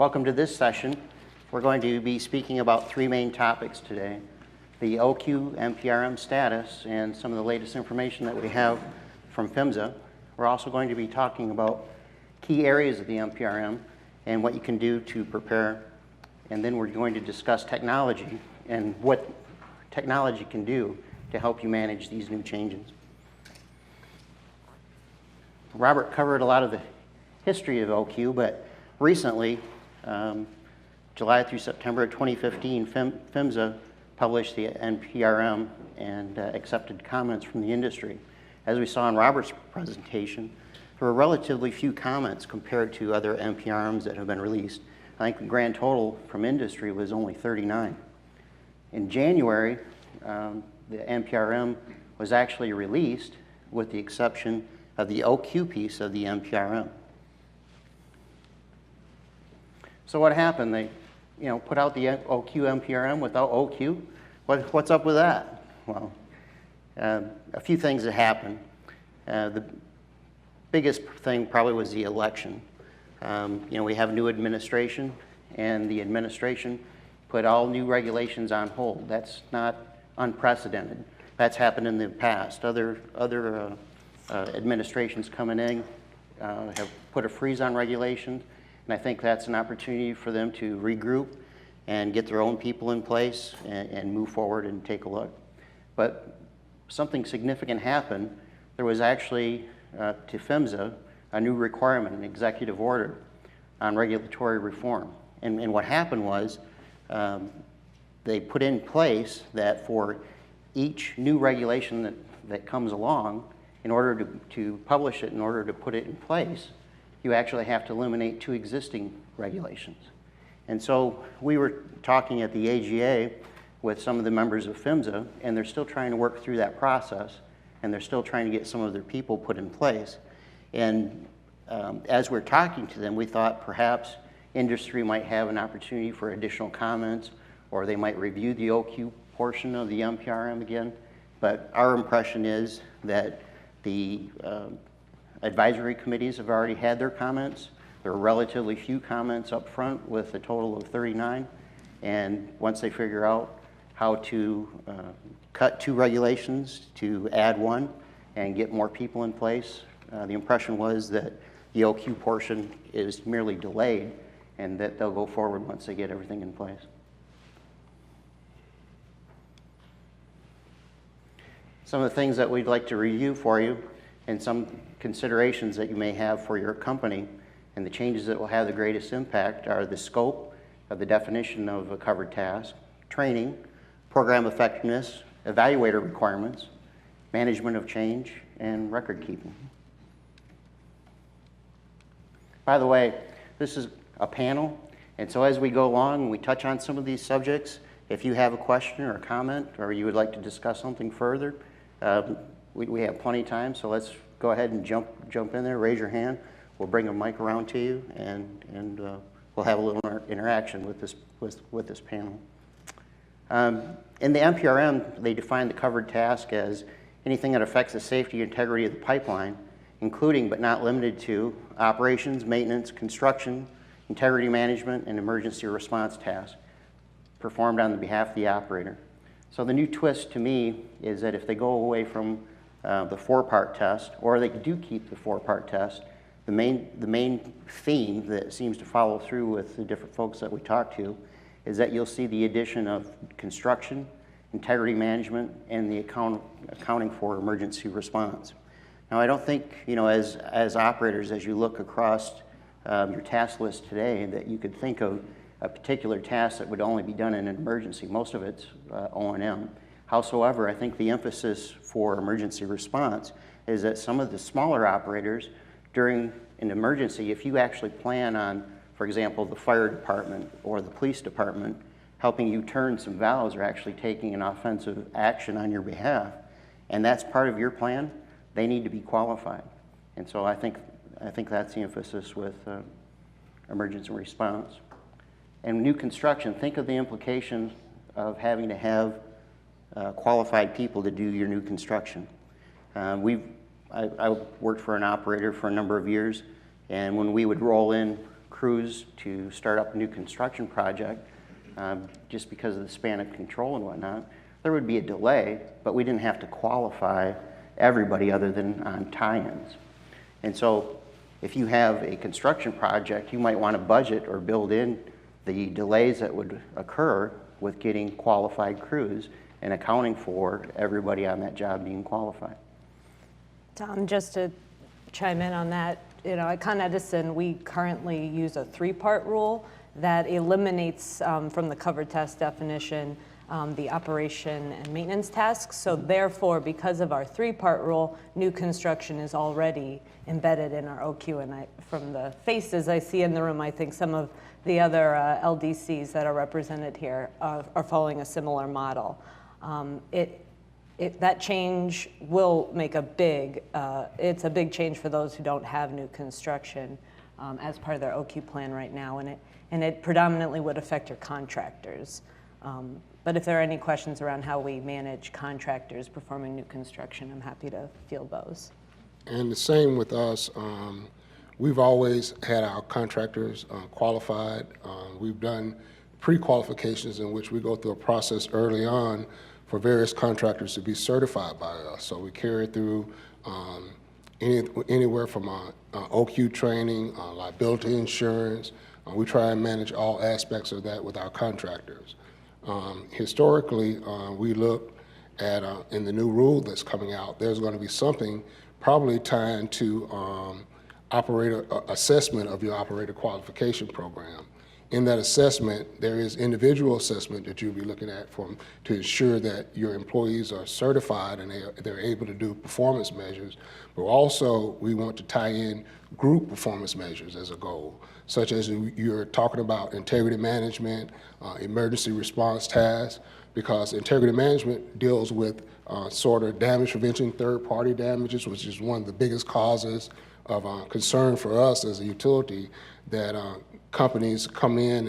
Welcome to this session. We're going to be speaking about three main topics today: the OQ NPRM status and some of the latest information that we have from PHMSA. We're also going to be talking about key areas of the NPRM and what you can do to prepare. And then we're going to discuss technology and what technology can do to help you manage these new changes. Robert covered a lot of the history of OQ, but recently, July through September of 2015, PHMSA published the NPRM and accepted comments from the industry. As we saw in Robert's presentation, there were relatively few comments compared to other NPRMs that have been released. I think the grand total from industry was only 39. In January, the NPRM was actually released with the exception of the OQ piece of the NPRM. So what happened? They put out the OQ NPRM without OQ. What's up with that? Well, a few things that happened. The biggest thing probably was the election. We have a new administration, and the administration put all new regulations on hold. That's not unprecedented. That's happened in the past. Other administrations coming in have put a freeze on regulations, and I think that's an opportunity for them to regroup and get their own people in place and move forward and take a look. But something significant happened. There was actually, to PHMSA, a new requirement, an executive order on regulatory reform. And what happened was they put in place that for each new regulation that comes along, in order to publish it, in order to put it in place, you actually have to eliminate two existing regulations. And so we were talking at the AGA with some of the members of PHMSA, and they're still trying to work through that process, and they're still trying to get some of their people put in place. And as we're talking to them, we thought perhaps industry might have an opportunity for additional comments, or they might review the OQ portion of the NPRM again. But our impression is that the advisory committees have already had their comments. There are relatively few comments up front with a total of 39. And once they figure out how to cut two regulations to add one and get more people in place, the impression was that the OQ portion is merely delayed and that they'll go forward once they get everything in place. Some of the things that we'd like to review for you and some considerations that you may have for your company and the changes that will have the greatest impact are the scope of the definition of a covered task, training, program effectiveness, evaluator requirements, management of change, and record keeping. By the way, this is a panel, and so as we go along and we touch on some of these subjects, if you have a question or a comment or you would like to discuss something further, we have plenty of time, so let's go ahead and jump in there, raise your hand. We'll bring a mic around to you, and we'll have a little interaction with this panel. In the NPRM, they define the covered task as anything that affects the safety and integrity of the pipeline, including but not limited to operations, maintenance, construction, integrity management, and emergency response tasks performed on the behalf of the operator. So the new twist to me is that if they go away from the four-part test, or they do keep the four-part test, the main theme that seems to follow through with the different folks that we talk to is that you'll see the addition of construction, integrity management, and the accounting for emergency response. Now, I don't think, as operators, as you look across your task list today, that you could think of a particular task that would only be done in an emergency. Most of it's O&M. Howsoever, I think the emphasis for emergency response is that some of the smaller operators during an emergency, if you actually plan on, for example, the fire department or the police department helping you turn some valves or actually taking an offensive action on your behalf, and that's part of your plan, they need to be qualified. And so I think that's the emphasis with emergency response. And new construction, think of the implications of having to have qualified people to do your new construction. I worked for an operator for a number of years, and when we would roll in crews to start up a new construction project, just because of the span of control and whatnot, there would be a delay, but we didn't have to qualify everybody other than on tie-ins. And so if you have a construction project, you might want to budget or build in the delays that would occur with getting qualified crews and accounting for everybody on that job being qualified. Tom, just to chime in on that, at Con Edison, we currently use a 3-part rule that eliminates from the cover test definition the operation and maintenance tasks. So therefore, because of our 3-part rule, new construction is already embedded in our OQ. And from the faces I see in the room, I think some of the other LDCs that are represented here are following a similar model. That change will make it's a big change for those who don't have new construction as part of their OQ plan right now, and it predominantly would affect your contractors. But if there are any questions around how we manage contractors performing new construction, I'm happy to field those. And the same with us. We've always had our contractors qualified. We've done pre-qualifications in which we go through a process early on for various contractors to be certified by us. So we carry through anywhere from OQ training, liability insurance. We try and manage all aspects of that with our contractors. Historically, we look at, in the new rule that's coming out, there's going to be something probably tied to operator assessment of your operator qualification program. In that assessment, there is individual assessment that you'll be looking at to ensure that your employees are certified and they're able to do performance measures. But also, we want to tie in group performance measures as a goal, such as you're talking about integrity management, emergency response tasks, because integrity management deals with sort of damage prevention, third-party damages, which is one of the biggest causes of concern for us as a utility, that companies come in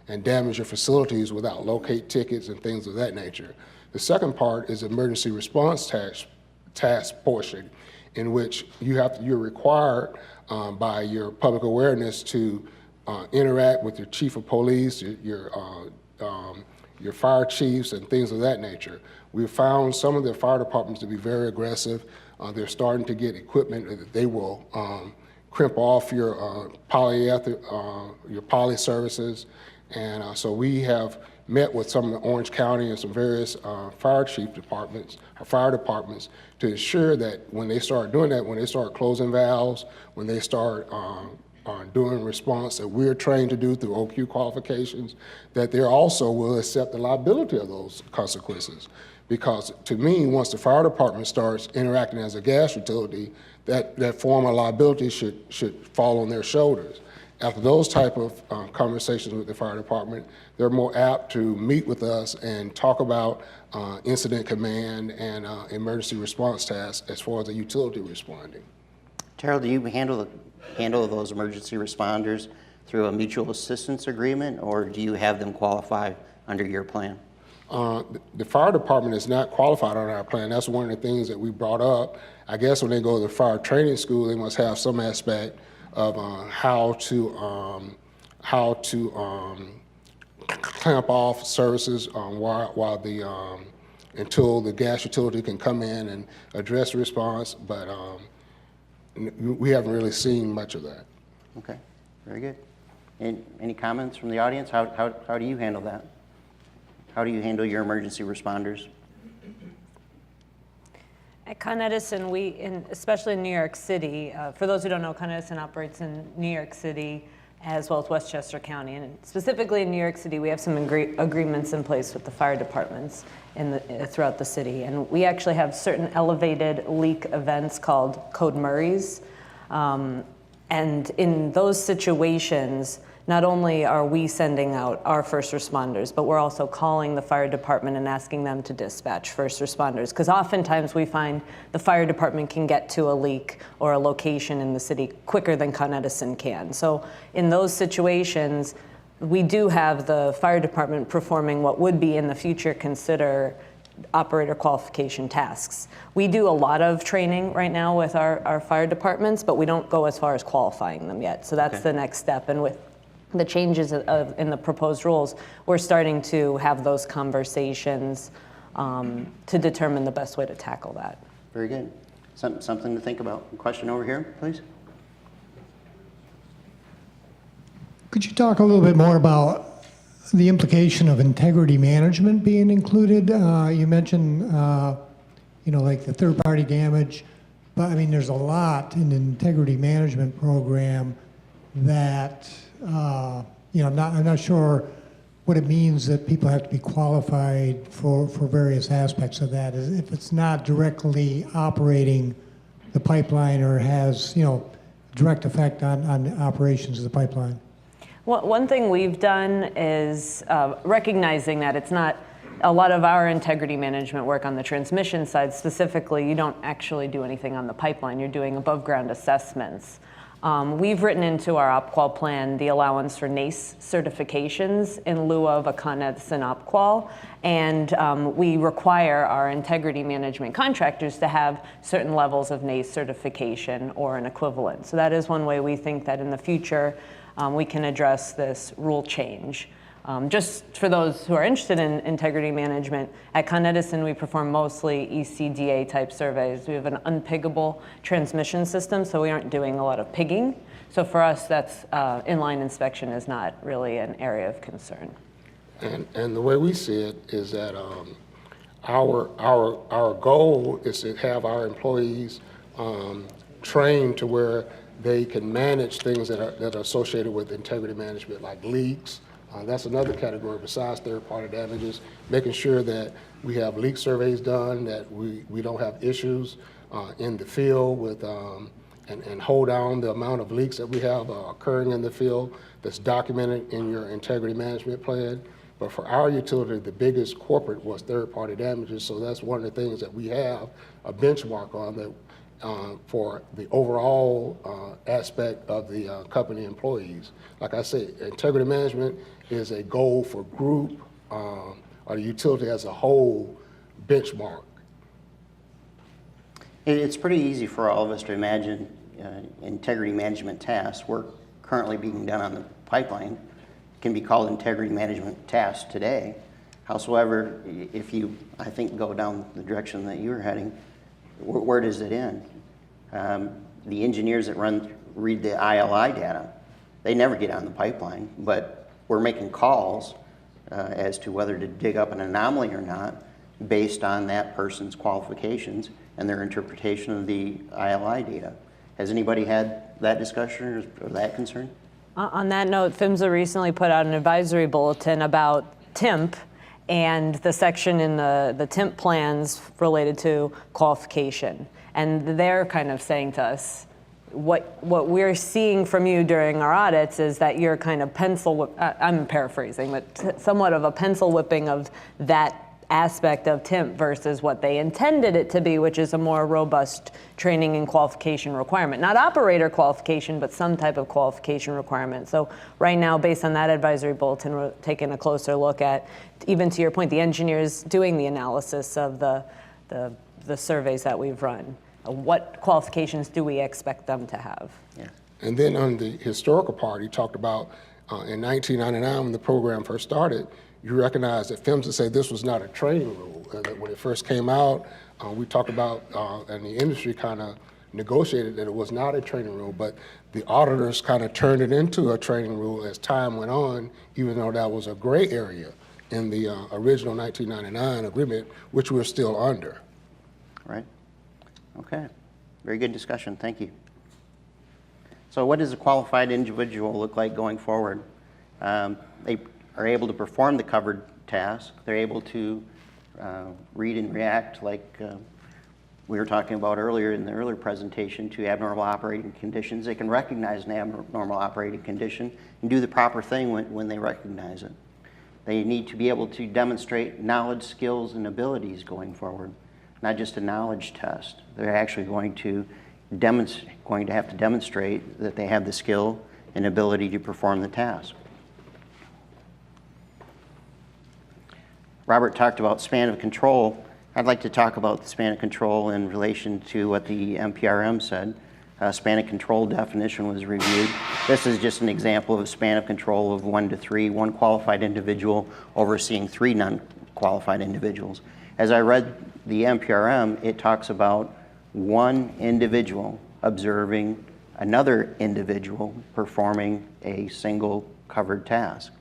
and damage your facilities without locate tickets and things of that nature. The second part is emergency response task portion, in which you're required by your public awareness to interact with your chief of police, your fire chiefs, and things of that nature. We've found some of the fire departments to be very aggressive. They're starting to get equipment that they will crimp off your poly services. And so we have met with some of the Orange County and some various fire departments to ensure that when they start doing that, when they start closing valves, when they start doing response that we're trained to do through OQ qualifications, that they also will accept the liability of those consequences. Because to me, once the fire department starts interacting as a gas utility, that form of liability should fall on their shoulders. After those type of conversations with the fire department, they're more apt to meet with us and talk about incident command and emergency response tasks as far as the utility responding. Terrell, do you handle those emergency responders through a mutual assistance agreement, or do you have them qualify under your plan? The fire department is not qualified on our plan. That's one of the things that we brought up. I guess when they go to the fire training school, they must have some aspect of how to clamp off services until the gas utility can come in and address the response. But we haven't really seen much of that. Okay, very good. Any comments from the audience? How do you handle that? How do you handle your emergency responders? At Con Edison, especially in New York City, for those who don't know, Con Edison operates in New York City as well as Westchester County. And specifically in New York City, we have some agreements in place with the fire departments throughout the city. And we actually have certain elevated leak events called Code Murrays. And in those situations, not only are we sending out our first responders, but we're also calling the fire department and asking them to dispatch first responders. Because oftentimes we find the fire department can get to a leak or a location in the city quicker than Con Edison can. So in those situations, we do have the fire department performing what would be in the future considered operator qualification tasks. We do a lot of training right now with our fire departments, but we don't go as far as qualifying them yet. So that's Okay. the next step. And with the changes in the proposed rules, we're starting to have those conversations to determine the best way to tackle that. Very good. Something to think about. Question over here, please. Could you talk a little bit more about the implication of integrity management being included? You mentioned, like the third-party damage, but I mean, there's a lot in the integrity management program that, I'm not sure what it means that people have to be qualified for various aspects of that. If it's not directly operating the pipeline or has, direct effect on the operations of the pipeline. One thing we've done is recognizing that it's not a lot of our integrity management work on the transmission side specifically. You don't actually do anything on the pipeline. You're doing above ground assessments. We've written into our OPQUAL plan the allowance for NACE certifications in lieu of a Con Edison OPQUAL, and we require our integrity management contractors to have certain levels of NACE certification or an equivalent. So that is one way we think that in the future we can address this rule change. Just for those who are interested in integrity management, at Con Edison we perform mostly ECDA type surveys. We have an unpiggable transmission system, so we aren't doing a lot of pigging. So for us, that's inline inspection is not really an area of concern. And the way we see it is that our goal is to have our employees trained to where they can manage things that are associated with integrity management, like leaks. That's another category besides third-party damages, making sure that we have leak surveys done, that we don't have issues in the field with, and hold down the amount of leaks that we have occurring in the field that's documented in your integrity management plan. But for our utility, the biggest corporate was third-party damages, so that's one of the things that we have a benchmark on that for the overall aspect of the company employees. Like I say, integrity management is a goal for group or the utility as a whole benchmark. It's pretty easy for all of us to imagine integrity management tasks. Work currently being done on the pipeline can be called integrity management tasks today. Howsoever, if you, I think, go down the direction that you're heading, where does it end? The engineers that read the ILI data, they never get on the pipeline, but we're making calls as to whether to dig up an anomaly or not based on that person's qualifications and their interpretation of the ILI data. Has anybody had that discussion or that concern? On that note, PHMSA recently put out an advisory bulletin about TIMP and the section in the TIMP plans related to qualification. And they're kind of saying to us, what we're seeing from you during our audits is that you're kind of I'm paraphrasing, but somewhat of a pencil whipping of that aspect of TIMP versus what they intended it to be, which is a more robust training and qualification requirement. Not operator qualification, but some type of qualification requirement. So right now, based on that advisory bulletin, we're taking a closer look at, even to your point, the engineers doing the analysis of the surveys that we've run. What qualifications do we expect them to have? Yeah. And then on the historical part, you talked about in 1999 when the program first started, you recognize that PHMSA said this was not a training rule. That when it first came out, we talked about, and the industry kind of negotiated that it was not a training rule, but the auditors kind of turned it into a training rule as time went on, even though that was a gray area in the original 1999 agreement, which we're still under. Right. Okay. Very good discussion. Thank you. So what does a qualified individual look like going forward? They are able to perform the covered task. They're able to read and react like we were talking about earlier in the earlier presentation to abnormal operating conditions. They can recognize an abnormal operating condition and do the proper thing when they recognize it. They need to be able to demonstrate knowledge, skills, and abilities going forward, not just a knowledge test. They're actually going to have to demonstrate that they have the skill and ability to perform the task. Robert talked about span of control. I'd like to talk about the span of control in relation to what the NPRM said. Span of control definition was reviewed. This is just an example of a span of control of 1 to 3, one qualified individual overseeing 3 non-qualified individuals. As I read the NPRM, it talks about one individual observing another individual performing a single covered task.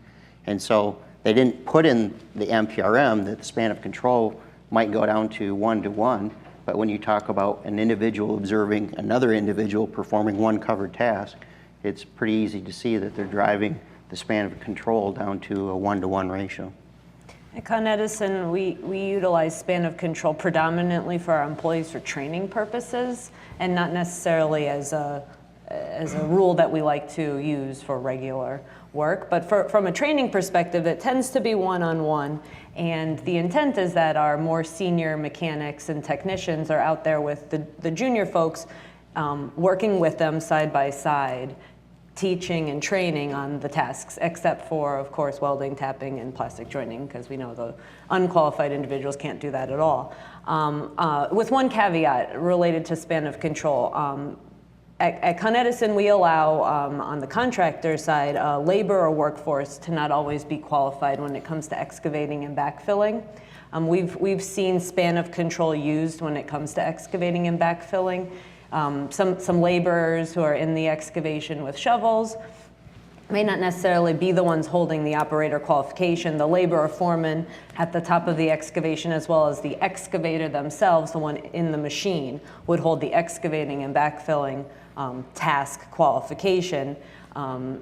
And so they didn't put in the NPRM that the span of control might go down to 1 to 1, but when you talk about an individual observing another individual performing one covered task, it's pretty easy to see that they're driving the span of control down to a 1-to-1 ratio. At Con Edison, we utilize span of control predominantly for our employees for training purposes, and not necessarily as a rule that we like to use for regular work. But from a training perspective, it tends to be one-on-one, and the intent is that our more senior mechanics and technicians are out there with the junior folks, working with them side by side, teaching and training on the tasks, except for, of course, welding, tapping, and plastic joining, because we know the unqualified individuals can't do that at all. With one caveat related to span of control. At Con Edison, we allow, on the contractor side, labor or workforce to not always be qualified when it comes to excavating and backfilling. We've seen span of control used when it comes to excavating and backfilling. Some laborers who are in the excavation with shovels may not necessarily be the ones holding the operator qualification. The laborer foreman at the top of the excavation, as well as the excavator themselves, the one in the machine, would hold the excavating and backfilling task qualification. That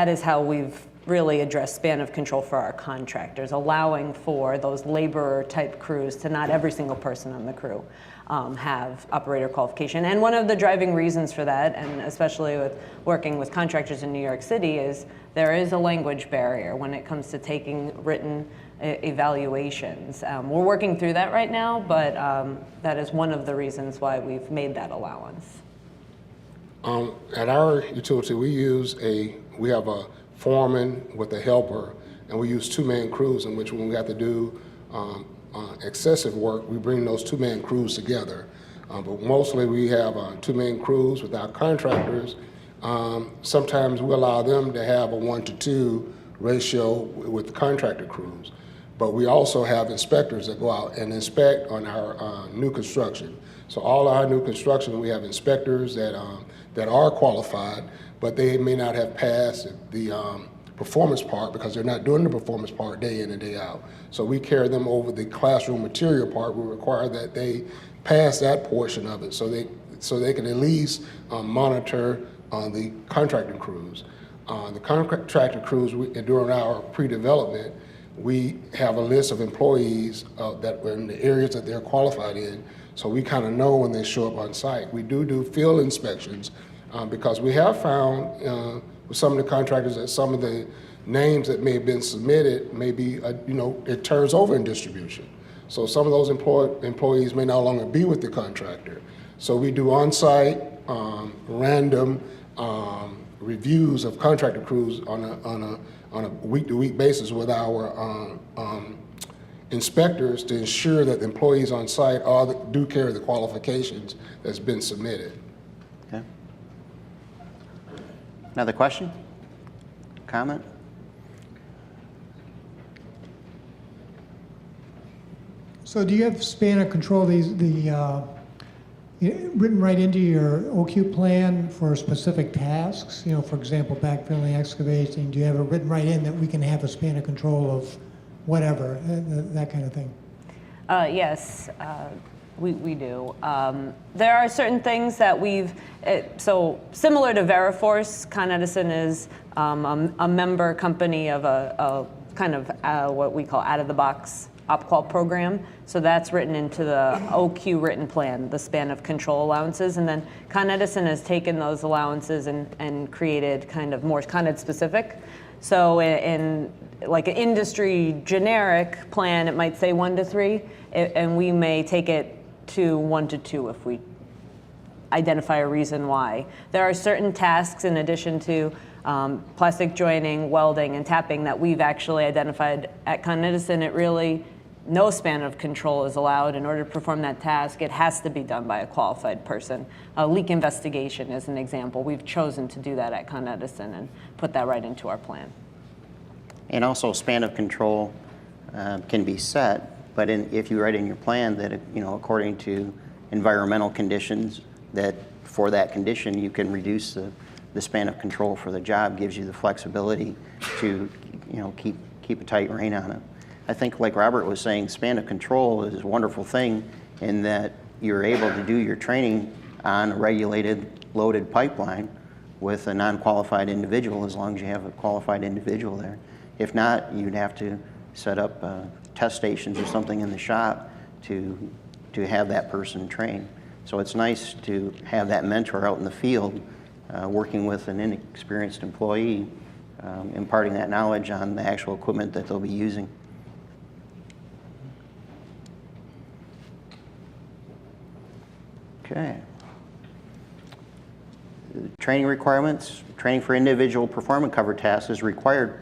is how we've really addressed span of control for our contractors, allowing for those laborer type crews to not every single person on the crew have operator qualification. And one of the driving reasons for that, and especially with working with contractors in New York City, is there is a language barrier when it comes to taking written evaluations. We're working through that right now, but that is one of the reasons why we've made that allowance. At our utility, we have a foreman with a helper, and we use 2-man crews in which when we have to do excessive work, we bring those 2-man crews together. But mostly we have 2-man crews with our contractors. Sometimes we allow them to have a 1-to-2 ratio with the contractor crews. But we also have inspectors that go out and inspect on our new construction. So all our new construction, we have inspectors that are qualified, but they may not have passed the performance part because they're not doing the performance part day in and day out. So we carry them over the classroom material part. We require that they pass that portion of it so they can at least monitor the contracting crews. The contractor crews, during our pre-development, we have a list of employees that were in the areas that they're qualified in, so we kind of know when they show up on site. We do field inspections because we have found with some of the contractors that some of the names that may have been submitted may be, it turns over in distribution. So some of those employees may no longer be with the contractor. So we do on-site, random reviews of contractor crews on a week-to-week basis with our inspectors to ensure that the employees on site do carry the qualifications that's been submitted. Okay. Another question? Comment? So do you have span of control, written right into your OQ plan for specific tasks? For example, backfilling, excavating, do you have it written right in that we can have a span of control of whatever, that kind of thing? Yes, we do. There are certain things that so similar to Veriforce, Con Edison is a member company of a kind of what we call out-of-the-box OpQual program. So that's written into the OQ written plan, the span of control allowances. And then Con Edison has taken those allowances and created kind of more Con Ed specific. So in like an industry generic plan, it might say 1 to 3, and we may take it to 1 to 2 if we identify a reason why. There are certain tasks in addition to plastic joining, welding, and tapping that we've actually identified at Con Edison, it really, no span of control is allowed. In order to perform that task, it has to be done by a qualified person. Leak investigation is an example. We've chosen to do that at Con Edison and put that right into our plan. And also, span of control can be set, but if you write in your plan that, according to environmental conditions, that for that condition you can reduce the span of control for the job, gives you the flexibility to, keep a tight rein on it. I think, like Robert was saying, span of control is a wonderful thing in that you're able to do your training on a regulated, loaded pipeline with a non-qualified individual, as long as you have a qualified individual there. If not, you'd have to set up test stations or something in the shop to have that person train. So it's nice to have that mentor out in the field working with an inexperienced employee, imparting that knowledge on the actual equipment that they'll be using. Okay. Training requirements. Training for individual performance cover tasks is required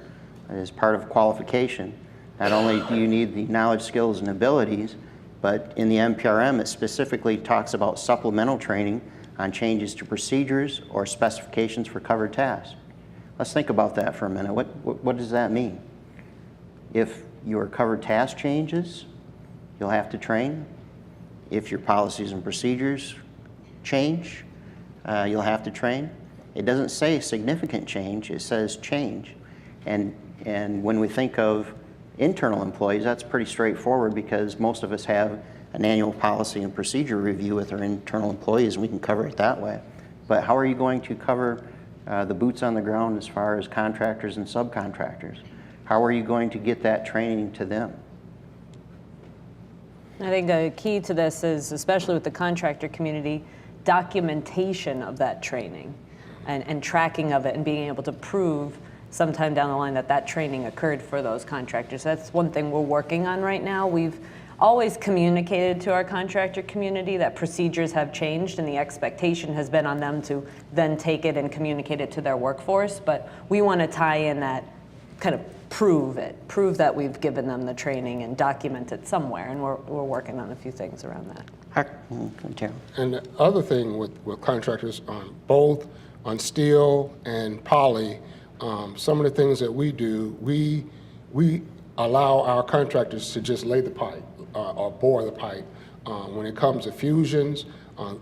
as part of qualification. Not only do you need the knowledge, skills, and abilities, but in the NPRM it specifically talks about supplemental training on changes to procedures or specifications for covered tasks. Let's think about that for a minute. What does that mean? If your covered task changes, you'll have to train. If your policies and procedures change, you'll have to train. It doesn't say significant change, it says change. And when we think of internal employees, that's pretty straightforward because most of us have an annual policy and procedure review with our internal employees, and we can cover it that way. But how are you going to cover the boots on the ground as far as contractors and subcontractors? How are you going to get that training to them? I think a key to this is, especially with the contractor community, documentation of that training and tracking of it and being able to prove sometime down the line that that training occurred for those contractors. That's one thing we're working on right now. We've always communicated to our contractor community that procedures have changed and the expectation has been on them to then take it and communicate it to their workforce, but we want to tie in that kind of prove that we've given them the training and document it somewhere, and we're working on a few things around that. And the other thing with contractors, both on steel and poly, some of the things that we do, we allow our contractors to just lay the pipe or bore the pipe. When it comes to fusions,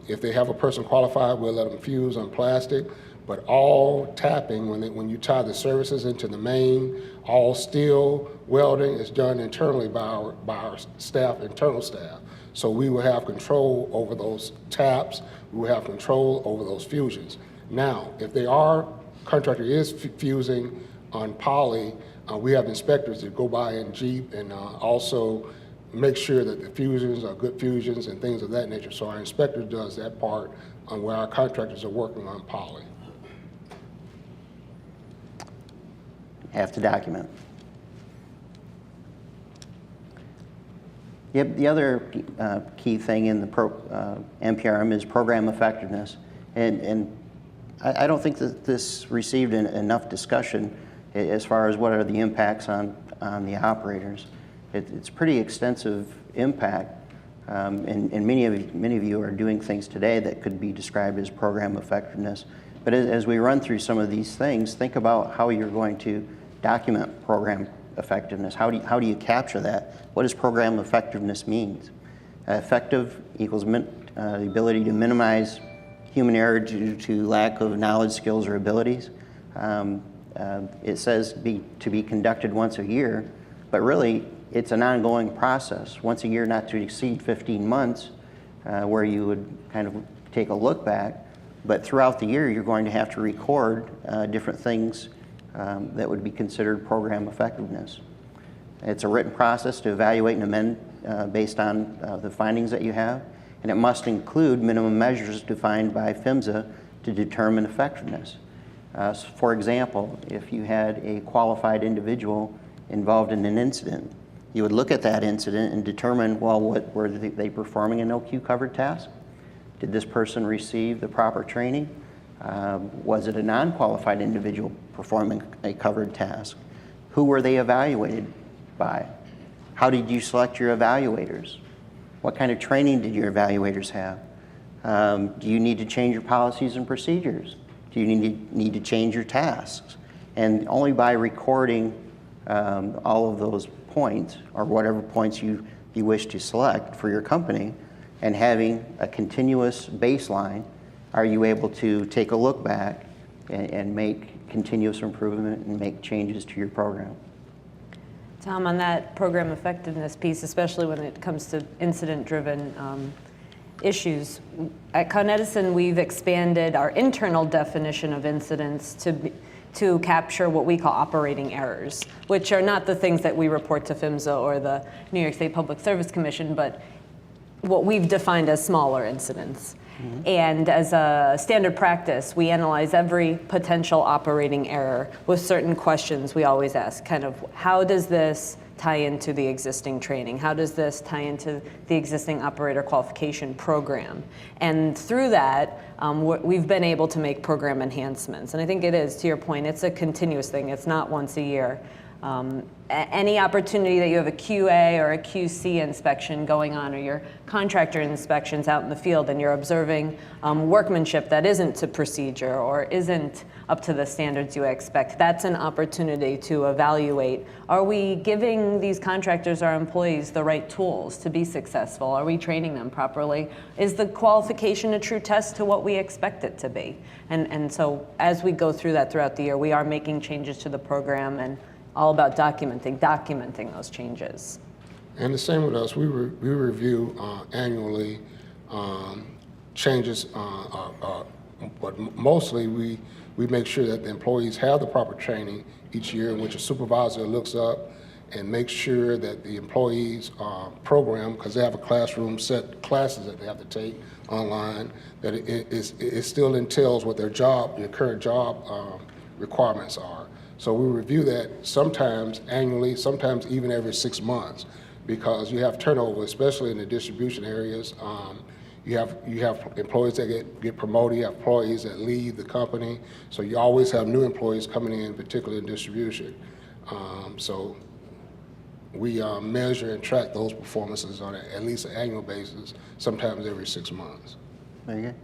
if they have a person qualified, we'll let them fuse on plastic. But all tapping, when you tie the services into the main, all steel welding is done internally by our staff, internal staff. So we will have control over those taps. We will have control over those fusions. Now, if contractor is fusing on poly, we have inspectors that go by in Jeep and also make sure that the fusions are good fusions and things of that nature. So our inspector does that part on where our contractors are working on poly. Have to document. Yep, the other key thing in the NPRM is program effectiveness. And I don't think that this received enough discussion as far as what are the impacts on the operators. It's pretty extensive impact, and many of you are doing things today that could be described as program effectiveness. But as we run through some of these things, think about how you're going to document program effectiveness. How do you capture that? What does program effectiveness mean? Effective equals the ability to minimize human error due to lack of knowledge, skills, or abilities. It says to be conducted once a year, but really it's an ongoing process. Once a year, not to exceed 15 months, where you would kind of take a look back. But throughout the year, you're going to have to record different things that would be considered program effectiveness. It's a written process to evaluate and amend based on the findings that you have, and it must include minimum measures defined by PHMSA to determine effectiveness. For example, if you had a qualified individual involved in an incident, you would look at that incident and determine, well, were they performing an OQ covered task? Did this person receive the proper training? Was it a non-qualified individual performing a covered task? Who were they evaluated by? How did you select your evaluators? What kind of training did your evaluators have? Do you need to change your policies and procedures? Do you need to change your tasks? And only by recording all of those points, or whatever points you wish to select for your company, and having a continuous baseline, are you able to take a look back and make continuous improvement and make changes to your program? Tom, on that program effectiveness piece, especially when it comes to incident-driven issues, at Con Edison we've expanded our internal definition of incidents to capture what we call operating errors, which are not the things that we report to PHMSA or the New York State Public Service Commission, but what we've defined as smaller incidents. And as a standard practice, we analyze every potential operating error with certain questions we always ask, kind of, how does this tie into the existing training? How does this tie into the existing operator qualification program? And through that, we've been able to make program enhancements. And I think it is, to your point, it's a continuous thing. It's not once a year. Any opportunity that you have a QA or a QC inspection going on, or your contractor inspections out in the field, and you're observing workmanship that isn't to procedure or isn't up to the standards you expect, that's an opportunity to evaluate, are we giving these contractors, our employees, the right tools to be successful? Are we training them properly? Is the qualification a true test to what we expect it to be? And so as we go through that throughout the year, we are making changes to the program, and all about documenting those changes. And the same with us. We review annually changes, but mostly we make sure that the employees have the proper training each year, in which a supervisor looks up and makes sure that the employees program, because they have a classroom set classes that they have to take online, that it still entails what their current job requirements are. So we review that sometimes annually, sometimes even every 6 months, because you have turnover, especially in the distribution areas. You have employees that get promoted, you have employees that leave the company, so you always have new employees coming in, particularly in distribution. So we measure and track those performances on at least an annual basis, sometimes every 6 months. Very good.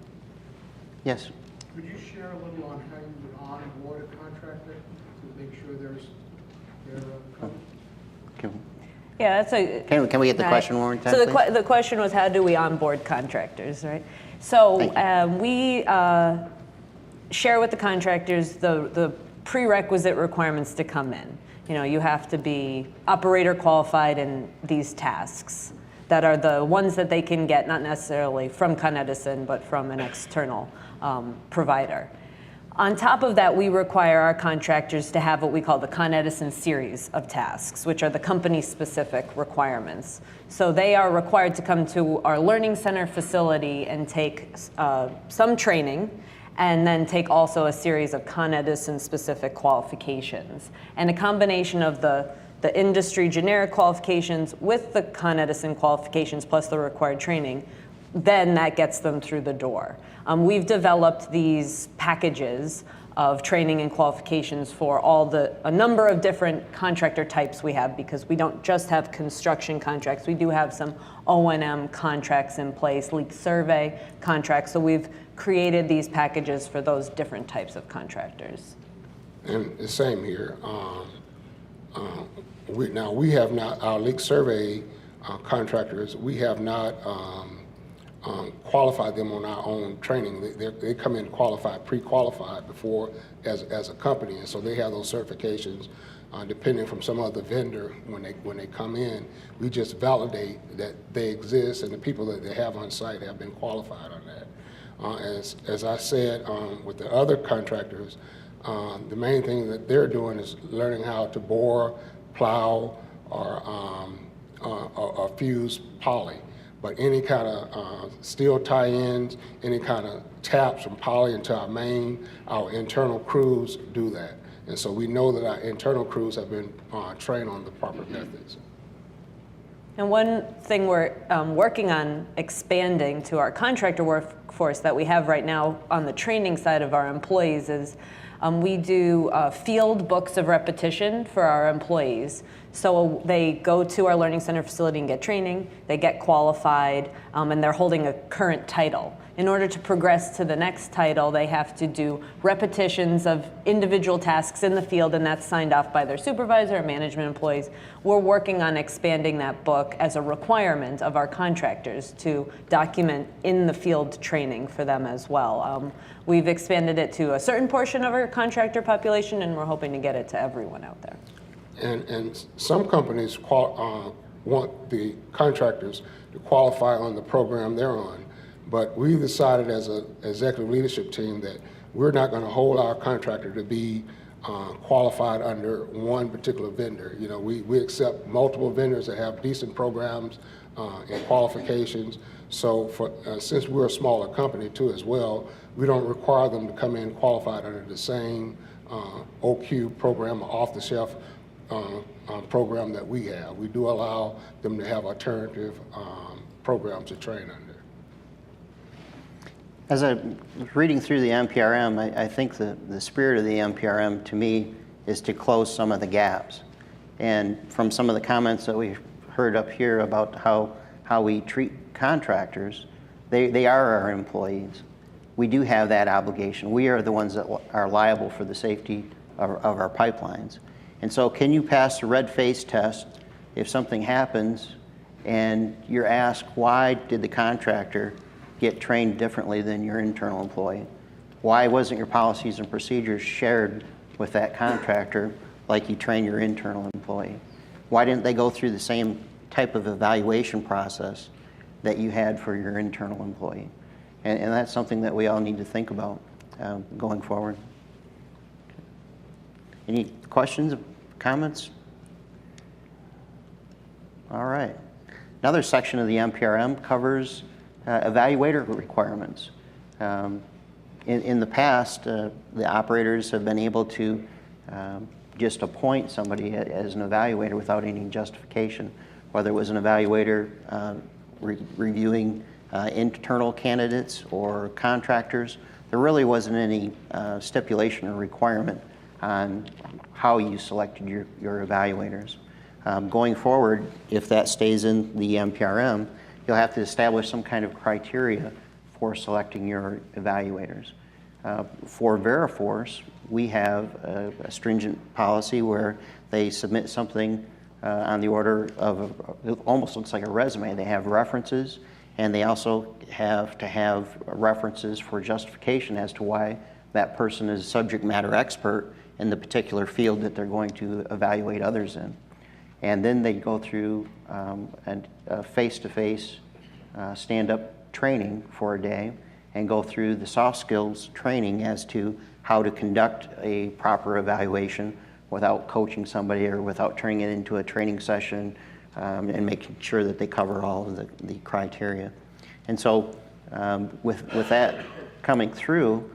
Yes? Could you share a little on how you would onboard a contractor to make sure they're covered? Yeah, that's a. Can we get the right. question one more time, So please? the question was, how do we onboard contractors, right? So we share with the contractors the prerequisite requirements to come in. You know, you have to be operator qualified in these tasks that are the ones that they can get, not necessarily from Con Edison, but from an external provider. On top of that, we require our contractors to have what we call the Con Edison series of tasks, which are the company-specific requirements. So they are required to come to our Learning Center facility and take some training, and then take also a series of Con Edison-specific qualifications. And a combination of the industry generic qualifications with the Con Edison qualifications plus the required training, then that gets them through the door. We've developed these packages of training and qualifications for a number of different contractor types we have, because we don't just have construction contracts. We do have some O&M contracts in place, leak survey contracts. So we've created these packages for those different types of contractors. And the same here. We have not, our leak survey contractors, we have not qualified them on our own training. They come in qualified, pre-qualified before as a company, and so they have those certifications. Depending from some other vendor, when they come in, we just validate that they exist and the people that they have on site have been qualified on that. As I said, with the other contractors, the main thing that they're doing is learning how to bore, plow, or fuse poly. But any kind of steel tie-ins, any kind of taps from poly into our main, our internal crews do that. And so we know that our internal crews have been trained on the proper methods. And one thing we're working on expanding to our contractor workforce that we have right now on the training side of our employees is we do field books of repetition for our employees. So they go to our Learning Center facility and get training, they get qualified, and they're holding a current title. In order to progress to the next title, they have to do repetitions of individual tasks in the field, and that's signed off by their supervisor or management employees. We're working on expanding that book as a requirement of our contractors to document in the field training for them as well. We've expanded it to a certain portion of our contractor population, and we're hoping to get it to everyone out there. And some companies want the contractors to qualify on the program they're on, but we decided as an executive leadership team that we're not going to hold our contractor to be qualified under one particular vendor. You know, we accept multiple vendors that have decent programs and qualifications. So since we're a smaller company too as well, we don't require them to come in qualified under the same OQ program or off-the-shelf program that we have. We do allow them to have alternative programs to train under. As I was reading through the NPRM, I think the spirit of the NPRM to me is to close some of the gaps. And from some of the comments that we heard up here about how we treat contractors, they are our employees. We do have that obligation. We are the ones that are liable for the safety of our pipelines. And so can you pass the red face test if something happens and you're asked, why did the contractor get trained differently than your internal employee? Why wasn't your policies and procedures shared with that contractor like you train your internal employee? Why didn't they go through the same type of evaluation process that you had for your internal employee? And that's something that we all need to think about going forward. Any questions, comments? All right. Another section of the NPRM covers evaluator requirements. In the past, the operators have been able to just appoint somebody as an evaluator without any justification, whether it was an evaluator reviewing internal candidates or contractors. There really wasn't any stipulation or requirement on how you selected your evaluators. Going forward, if that stays in the NPRM, you'll have to establish some kind of criteria for selecting your evaluators. For Veriforce, we have a stringent policy where they submit something on the order of, it almost looks like a resume. They have references, and they also have to have references for justification as to why that person is a subject matter expert in the particular field that they're going to evaluate others in. And then they go through a face-to-face stand-up training for a day and go through the soft skills training as to how to conduct a proper evaluation without coaching somebody or without turning it into a training session and making sure that they cover all of the criteria. And so with that coming through,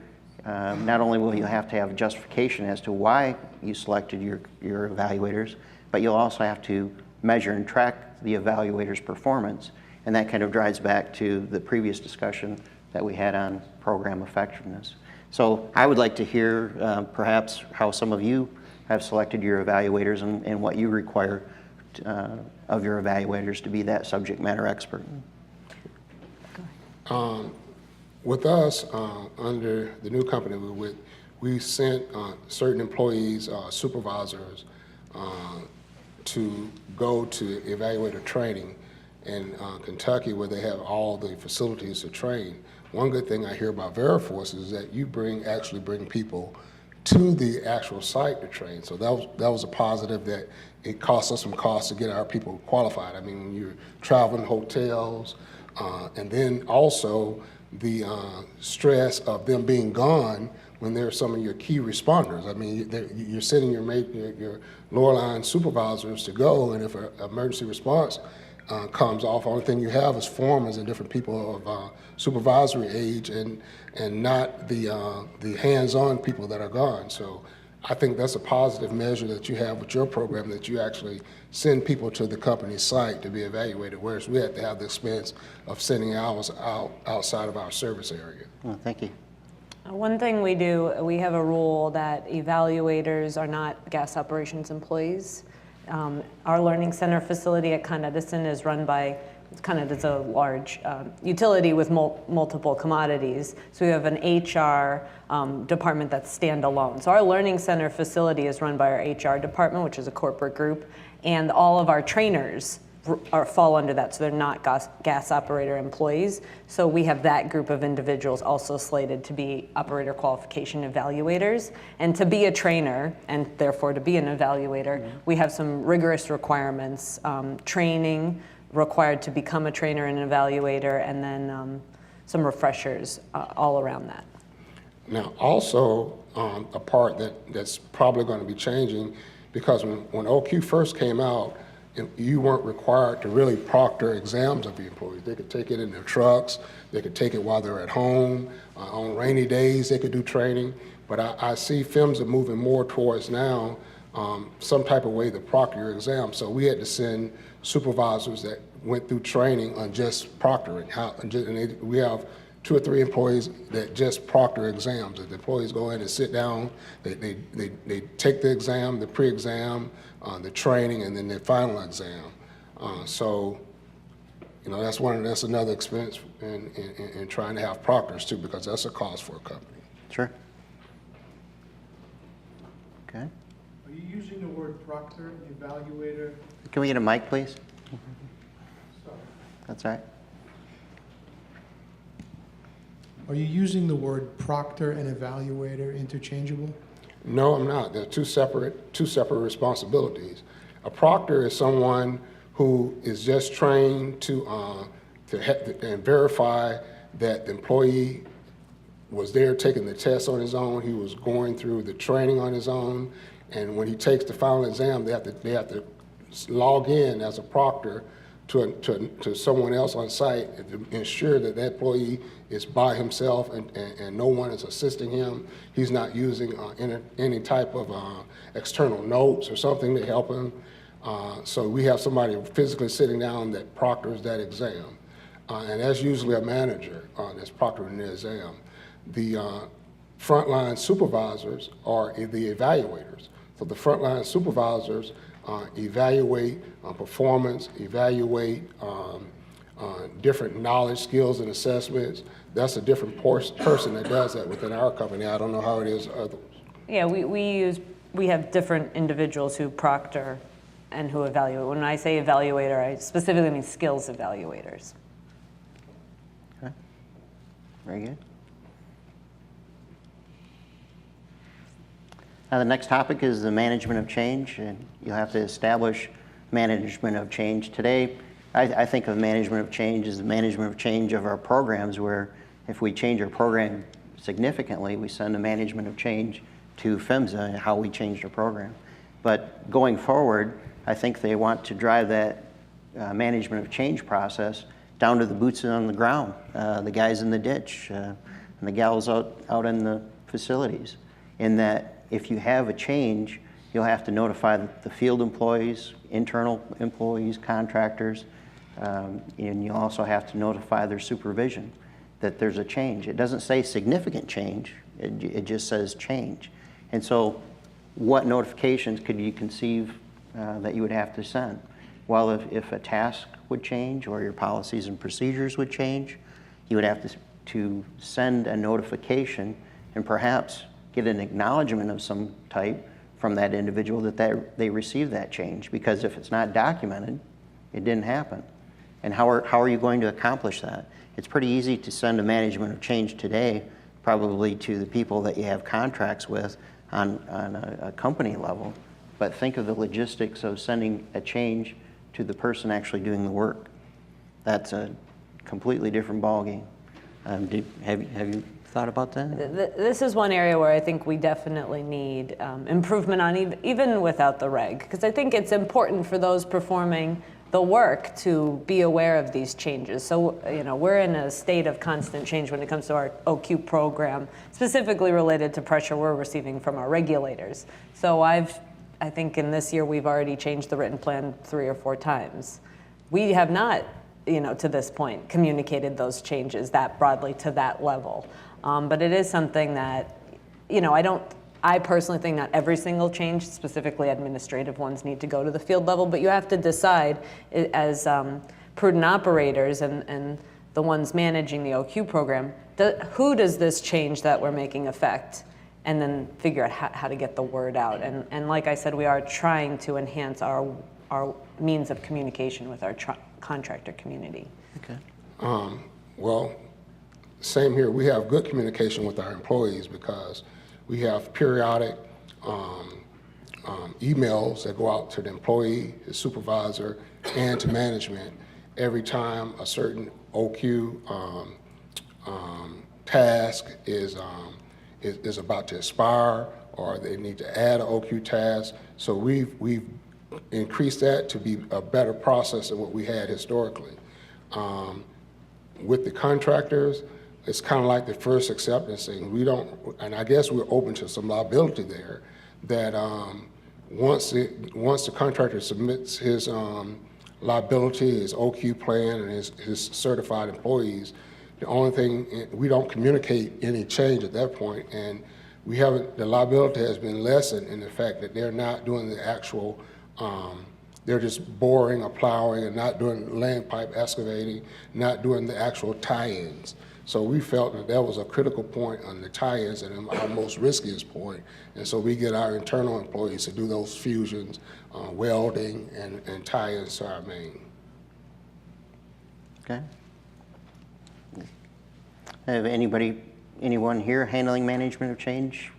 not only will you have to have justification as to why you selected your evaluators, but you'll also have to measure and track the evaluator's performance. And that kind of drives back to the previous discussion that we had on program effectiveness. So I would like to hear perhaps how some of you have selected your evaluators and what you require of your evaluators to be that subject matter expert. With us, under the new company we're with, we sent certain employees, supervisors, to go to evaluator training in Kentucky, where they have all the facilities to train. One good thing I hear about Veriforce is that you actually bring people to the actual site to train. So that was a positive, that it costs us some costs to get our people qualified. I mean, when you're traveling hotels, and then also the stress of them being gone when they're some of your key responders. I mean, you're sending your lower line supervisors to go, and if an emergency response comes off, only thing you have is foremen and different people of supervisory age, and not the hands-on people that are gone. So I think that's a positive measure that you have with your program, that you actually send people to the company's site to be evaluated, whereas we have to have the expense of sending ours outside of our service area. Well, thank you. One thing we do, we have a rule that evaluators are not gas operations employees. Our Learning Center facility at Con Edison is run by, Con Ed is a large utility with multiple commodities. So we have an HR department that's standalone. So our Learning Center facility is run by our HR department, which is a corporate group, and all of our trainers fall under that, so they're not gas operator employees. So we have that group of individuals also slated to be operator qualification evaluators. And to be a trainer, and therefore to be an evaluator, we have some rigorous requirements, training required to become a trainer and an evaluator, and then some refreshers all around that. Now, also, a part that's probably going to be changing, because when OQ first came out, you weren't required to really proctor exams of the employees. They could take it in their trucks, they could take it while they're at home, on rainy days they could do training. But I see PHMSA moving more towards now some type of way to proctor your exam. So we had to send supervisors that went through training on just proctoring. We have 2 or 3 employees that just proctor exams. The employees go in and sit down, they take the exam, the pre-exam, the training, and then the final exam. So, you know, that's another expense in trying to have proctors too, because that's a cost for a company. Sure. Okay. Are you using the word proctor, evaluator? Can we get a mic, please? Sorry. That's all right. Are you using the word proctor and evaluator interchangeable? No, I'm not. They're two separate responsibilities. A proctor is someone who is just trained to and verify that the employee was there taking the test on his own. He was going through the training on his own, and when he takes the final exam, they have to log in as a proctor to someone else on site to ensure that that employee is by himself and no one is assisting him. He's not using any type of external notes or something to help him. So we have somebody physically sitting down that proctors that exam. And that's usually a manager that's proctoring the exam. The frontline supervisors are the evaluators. So the frontline supervisors evaluate performance, evaluate different knowledge, skills, and assessments. That's a different person that does that within our company. I don't know how it is others. Yeah, we have different individuals who proctor and who evaluate. When I say evaluator, I specifically mean skills evaluators. Okay. Very good. Now, the next topic is the management of change, and you'll have to establish management of change. Today, I think of management of change as the management of change of our programs, where if we change our program significantly, we send a management of change to PHMSA and how we changed our program. But going forward, I think they want to drive that management of change process down to the boots on the ground, the guys in the ditch, and the gals out in the facilities, in that if you have a change, you'll have to notify the field employees, internal employees, contractors, and you also have to notify their supervision that there's a change. It doesn't say significant change, it just says change. And so what notifications could you conceive that you would have to send? Well, if a task would change or your policies and procedures would change, you would have to send a notification and perhaps get an acknowledgement of some type from that individual that they received that change. Because if it's not documented, it didn't happen. And how are you going to accomplish that? It's pretty easy to send a management of change today, probably to the people that you have contracts with on a company level. But think of the logistics of sending a change to the person actually doing the work. That's a completely different ballgame. Have you thought about that? This is one area where I think we definitely need improvement on, even without the reg, because I think it's important for those performing the work to be aware of these changes. So, we're in a state of constant change when it comes to our OQ program, specifically related to pressure we're receiving from our regulators. So I think in this year, we've already changed the written plan 3 or 4 times. We have not, to this point, communicated those changes that broadly to that level. But it is something that, I personally think not every single change, specifically administrative ones, need to go to the field level, but you have to decide as prudent operators and the ones managing the OQ program, who does this change that we're making affect? And then figure out how to get the word out. And like I said, we are trying to enhance our means of communication with our contractor community. Okay. Well, same here. We have good communication with our employees because we have periodic emails that go out to the employee, his supervisor, and to management every time a certain OQ task is about to expire or they need to add an OQ task. So we've increased that to be a better process than what we had historically. With the contractors, it's kind of like the first acceptance thing. We don't, and I guess we're open to some liability there, that once the contractor submits his liability, his OQ plan, and his certified employees, the only thing, we don't communicate any change at that point, and we haven't, the liability has been lessened in the fact that they're not doing the actual, they're just boring or plowing and not doing land pipe excavating, not doing the actual tie-ins. So we felt that that was a critical point on the tie-ins and our most riskiest point. And so we get our internal employees to do those fusions, welding, and tie-ins to our main. Okay. Have anyone here handling management of change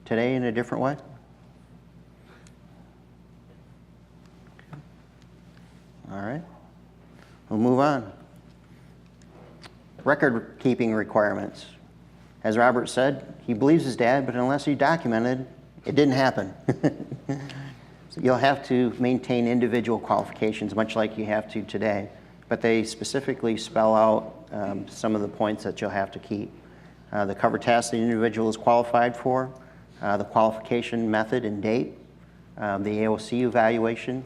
today in a different way? Okay. All right. We'll move on. Record-keeping requirements. As Robert said, he believes his dad, but unless he documented, it didn't happen. So you'll have to maintain individual qualifications, much like you have to today, but they specifically spell out some of the points that you'll have to keep. The cover task the individual is qualified for, the qualification method and date, the AOC evaluation.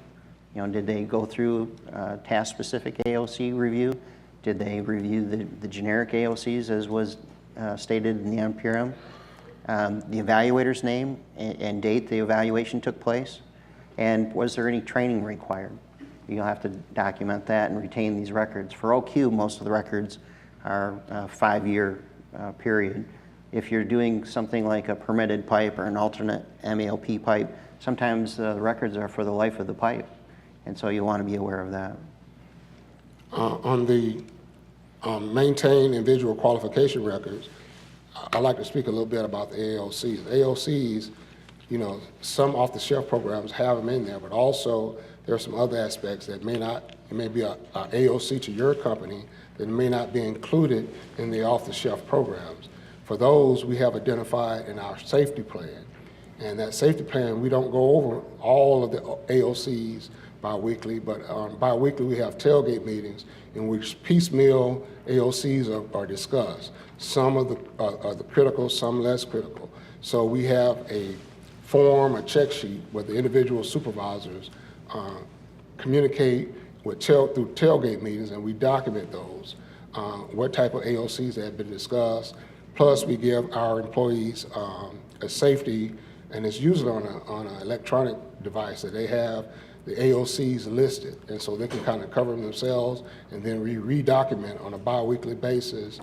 Did they go through task-specific AOC review? Did they review the generic AOCs as was stated in the NPRM? The evaluator's name and date the evaluation took place? And was there any training required? You'll have to document that and retain these records. For OQ, most of the records are a 5-year period. If you're doing something like a permitted pipe or an alternate MALP pipe, sometimes the records are for the life of the pipe. And so you want to be aware of that. On the maintain individual qualification records, I'd like to speak a little bit about the AOCs. AOCs, some off-the-shelf programs have them in there, but also there are some other aspects that it may be a AOC to your company that may not be included in the off-the-shelf programs. For those, we have identified in our safety plan. And that safety plan, we don't go over all of the AOCs bi-weekly, but bi-weekly we have tailgate meetings in which piecemeal AOCs are discussed. Some are the critical, some less critical. So we have a form, a check sheet where the individual supervisors communicate through tailgate meetings, and we document those, what type of AOCs have been discussed. Plus we give our employees a safety, and it's usually on an electronic device that they have the AOCs listed, and so they can kind of cover them themselves, and then we re-document on a bi-weekly basis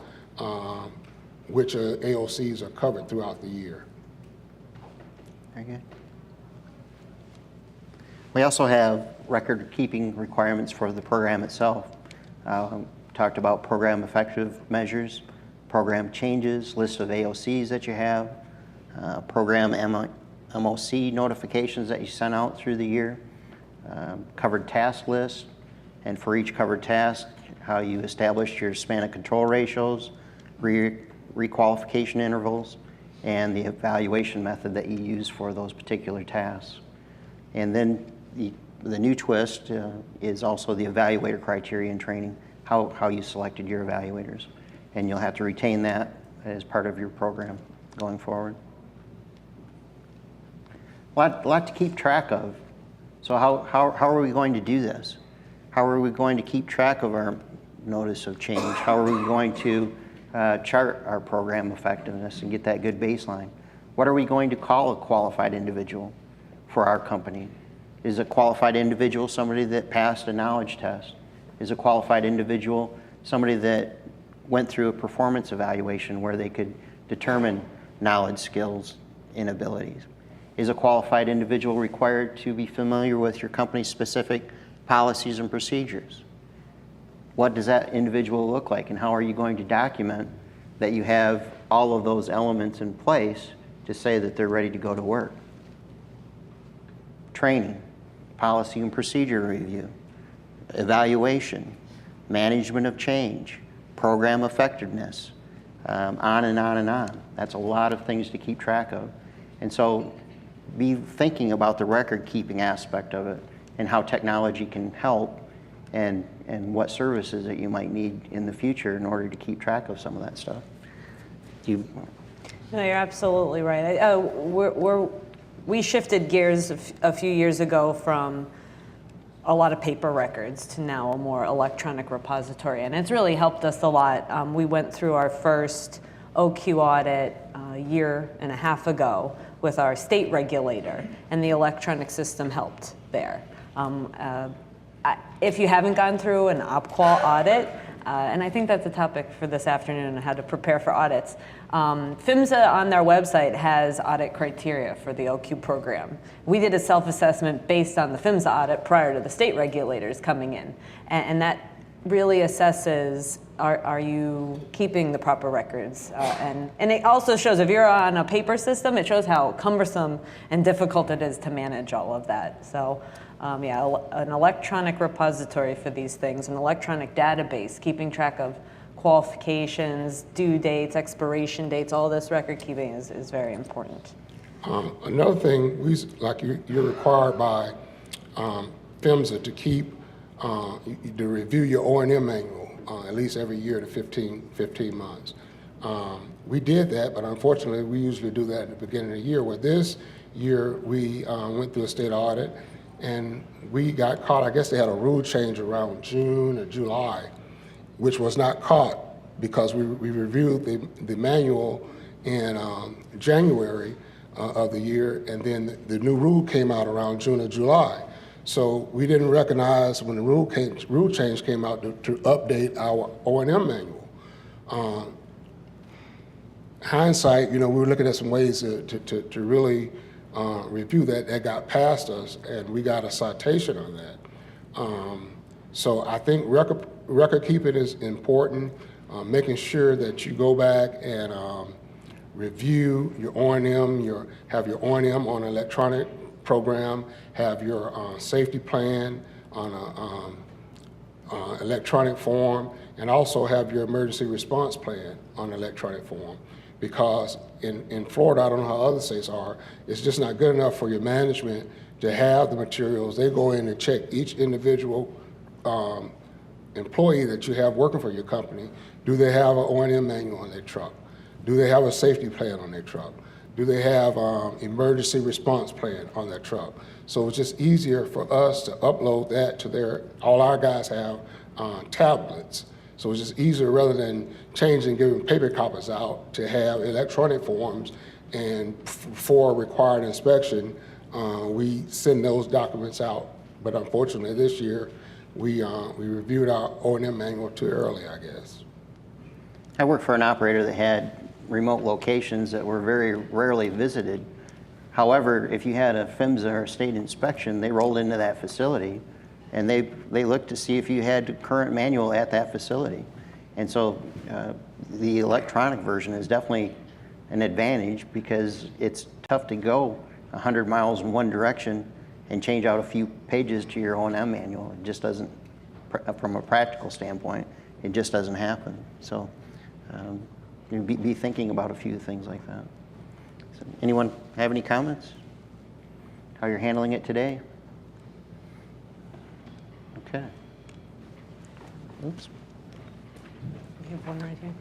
which AOCs are covered throughout the year. Very good. We also have record-keeping requirements for the program itself. Talked about program effective measures, program changes, list of AOCs that you have, program MOC notifications that you sent out through the year, covered task list, and for each covered task, how you established your span of control ratios, requalification intervals, and the evaluation method that you use for those particular tasks. And then The new twist is also the evaluator criteria and training, how you selected your evaluators. And you'll have to retain that as part of your program going forward. A lot to keep track of. So how are we going to do this? How are we going to keep track of our notice of change? How are we going to chart our program effectiveness and get that good baseline? What are we going to call a qualified individual for our company? Is a qualified individual somebody that passed a knowledge test? Is a qualified individual somebody that went through a performance evaluation where they could determine knowledge, skills, and abilities? Is a qualified individual required to be familiar with your company's specific policies and procedures? What does that individual look like, and how are you going to document that you have all of those elements in place to say that they're ready to go to work? Training, policy and procedure review, evaluation, management of change, program effectiveness, on and on and on. That's a lot of things to keep track of. And so be thinking about the record keeping aspect of it and how technology can help and what services that you might need in the future in order to keep track of some of that stuff. No, you're absolutely right. We shifted gears a few years ago from a lot of paper records to now a more electronic repository, and it's really helped us a lot. We went through our first OQ audit a year and a half ago with our state regulator, and the electronic system helped there. If you haven't gone through an OpQual audit, and I think that's a topic for this afternoon, how to prepare for audits. PHMSA on their website has audit criteria for the OQ program. We did a self-assessment based on the PHMSA audit prior to the state regulators coming in. And that really assesses, are you keeping the proper records? And it also shows, if you're on a paper system, it shows how cumbersome and difficult it is to manage all of that. So. Yeah, an electronic repository for these things, an electronic database, keeping track of qualifications, due dates, expiration dates, all this record keeping is very important. Another thing, you're required by PHMSA to keep, to review your O&M manual at least every year to 15 months. We did that, but unfortunately we usually do that at the beginning of the year, where this year we went through a state audit and we got caught. I guess they had a rule change around June or July, which was not caught because we reviewed the manual in January of the year, and then the new rule came out around June or July. So we didn't recognize when the rule change came out to update our O&M manual. Hindsight, we were looking at some ways to really review that got past us, and we got a citation on that. So I think record keeping is important, making sure that you go back and review your O&M, have your O&M on an electronic program, have your safety plan on an electronic form, and also have your emergency response plan on electronic form. Because in Florida, I don't know how other states are, it's just not good enough for your management to have the materials. They go in and check each individual employee that you have working for your company. Do they have an O&M manual on their truck? Do they have a safety plan on their truck? Do they have emergency response plan on their truck? So it's just easier for us to upload that to all our guys have tablets. So it's just easier, rather than changing, giving paper copies out, to have electronic forms. And for required inspection, we send those documents out. But unfortunately, this year, we reviewed our O&M manual too early, I guess. I worked for an operator that had remote locations that were very rarely visited. However, if you had a PHMSA or state inspection, they rolled into that facility and they looked to see if you had current manual at that facility. And so the electronic version is definitely an advantage, because it's tough to go 100 miles in one direction and change out a few pages to your O&M manual. It just doesn't, from a practical standpoint, it just doesn't happen. So be thinking about a few things like that. So, anyone have any comments? How you're handling it today? Okay. Oops. We have one right here.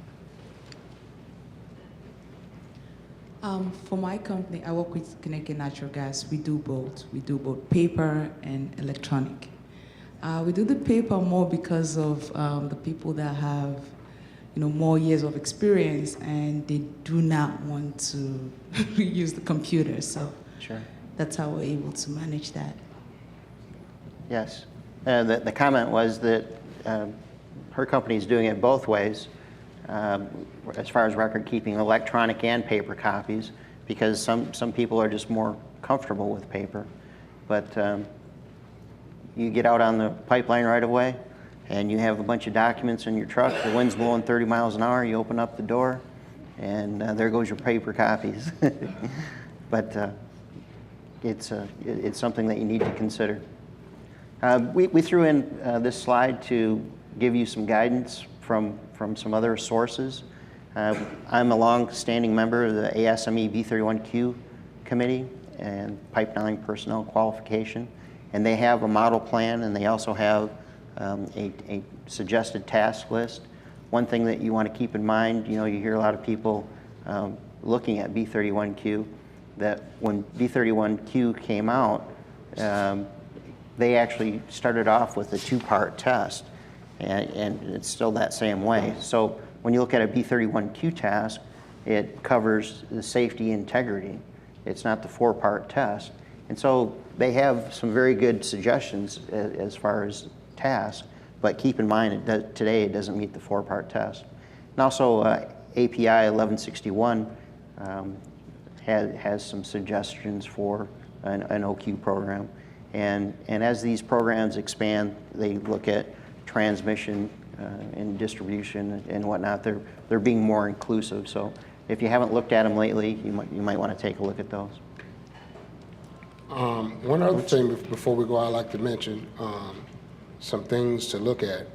For my company, I work with Connecticut Natural Gas. We do both. We do both paper and electronic. We do the paper more because of the people that have, more years of experience, and they do not want to use the computer. So Sure. that's how we're able to manage that. Yes. The comment was that her company is doing it both ways, as far as record keeping, electronic and paper copies, because some people are just more comfortable with paper. But you get out on the pipeline right away, and you have a bunch of documents in your truck, the wind's blowing 30 miles an hour, you open up the door, and there goes your paper copies. But it's something that you need to consider. We threw in this slide to give you some guidance from some other sources. I'm a long-standing member of the ASME B31Q committee and pipeline personnel qualification, and they have a model plan, and they also have a suggested task list. One thing that you want to keep in mind, you hear a lot of people looking at B31Q, that when B31Q came out, they actually started off with a two-part test, and it's still that same way. So when you look at a B31Q task, it covers the safety integrity. It's not the four-part test. And so they have some very good suggestions as far as tasks, but keep in mind today it doesn't meet the four-part test. And also API 1161 has some suggestions for an OQ program. And as these programs expand, they look at transmission and distribution and whatnot. They're being more inclusive. So if you haven't looked at them lately, you might want to take a look at those. One other thing before we go, I'd like to mention some things to look at.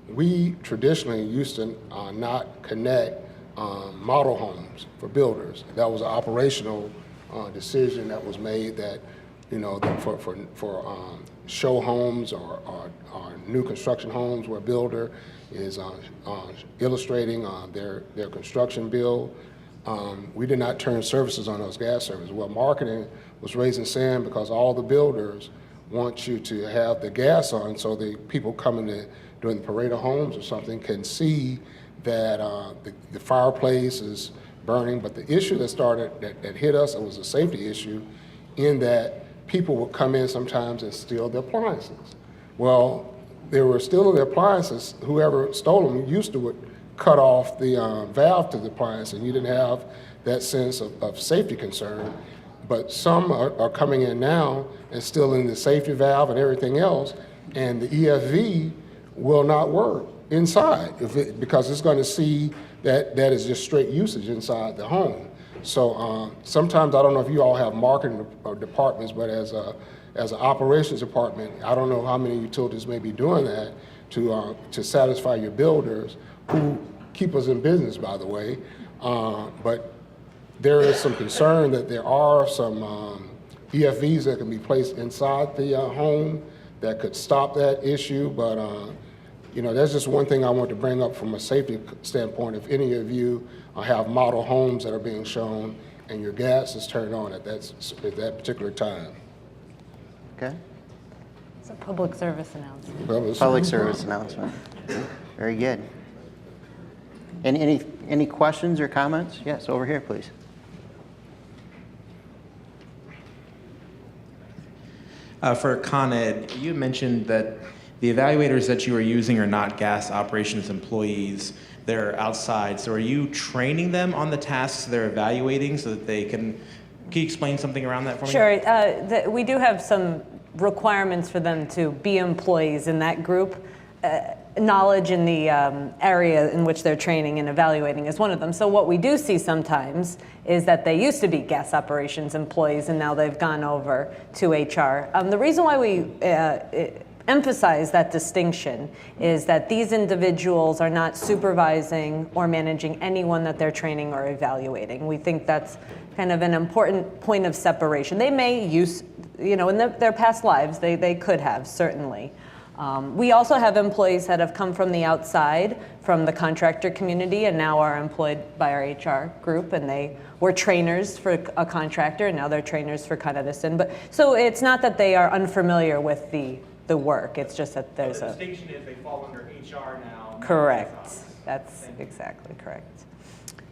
We traditionally used to not connect model homes for builders. That was an operational decision that was made that, for show homes or new construction homes where a builder is illustrating their construction bill. We did not turn services on those gas services. Well, marketing was raising sand because all the builders want you to have the gas on so the people coming in during the parade of homes or something can see that the fireplace is burning. But the issue that hit us, it was a safety issue in that people would come in sometimes and steal the appliances. Well, they were stealing the appliances. Whoever stole them used to would cut off the valve to the appliance, and you didn't have that sense of safety concern. But some are coming in now and stealing the safety valve and everything else, and the EFV will not work inside because it's going to see that is just straight usage inside the home. So sometimes, I don't know if you all have marketing departments, but as an operations department, I don't know how many utilities may be doing that to satisfy your builders, who keep us in business, by the way. But there is some concern that there are some EFVs that can be placed inside the home that could stop that issue. But that's just one thing I want to bring up from a safety standpoint. If any of you have model homes that are being shown and your gas is turned on at that particular time. Okay. It's a public service announcement. Public service announcement. Very good. And any questions or comments? Yes, over here, please. For Con Ed, you mentioned that the evaluators that you are using are not gas operations employees. They're outside. So are you training them on the tasks they're evaluating so that they can you explain something around that for me? Sure. We do have some requirements for them to be employees in that group. Knowledge in the area in which they're training and evaluating is one of them. So what we do see sometimes is that they used to be gas operations employees and now they've gone over to HR. The reason why we emphasize that distinction is that these individuals are not supervising or managing anyone that they're training or evaluating. We think that's kind of an important point of separation. They may use, in their past lives, they could have, certainly. We also have employees that have come from the outside, from the contractor community, and now are employed by our HR group, and they were trainers for a contractor, and now they're trainers for Con Edison. But so it's not that they are unfamiliar with the work, it's just that there's The a... distinction is they fall under HR now. Correct. That's exactly correct.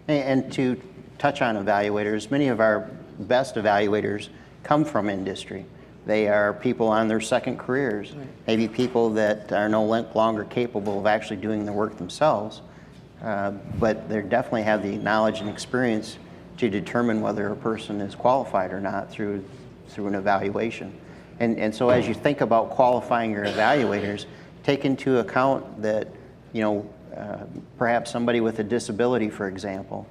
And to touch on evaluators, many of our best evaluators come from industry. They are people on their second careers, maybe people that are no longer capable of actually doing the work themselves, but they definitely have the knowledge and experience to determine whether a person is qualified or not through an evaluation. And so as you think about qualifying your evaluators, take into account that, perhaps somebody with a disability, for example,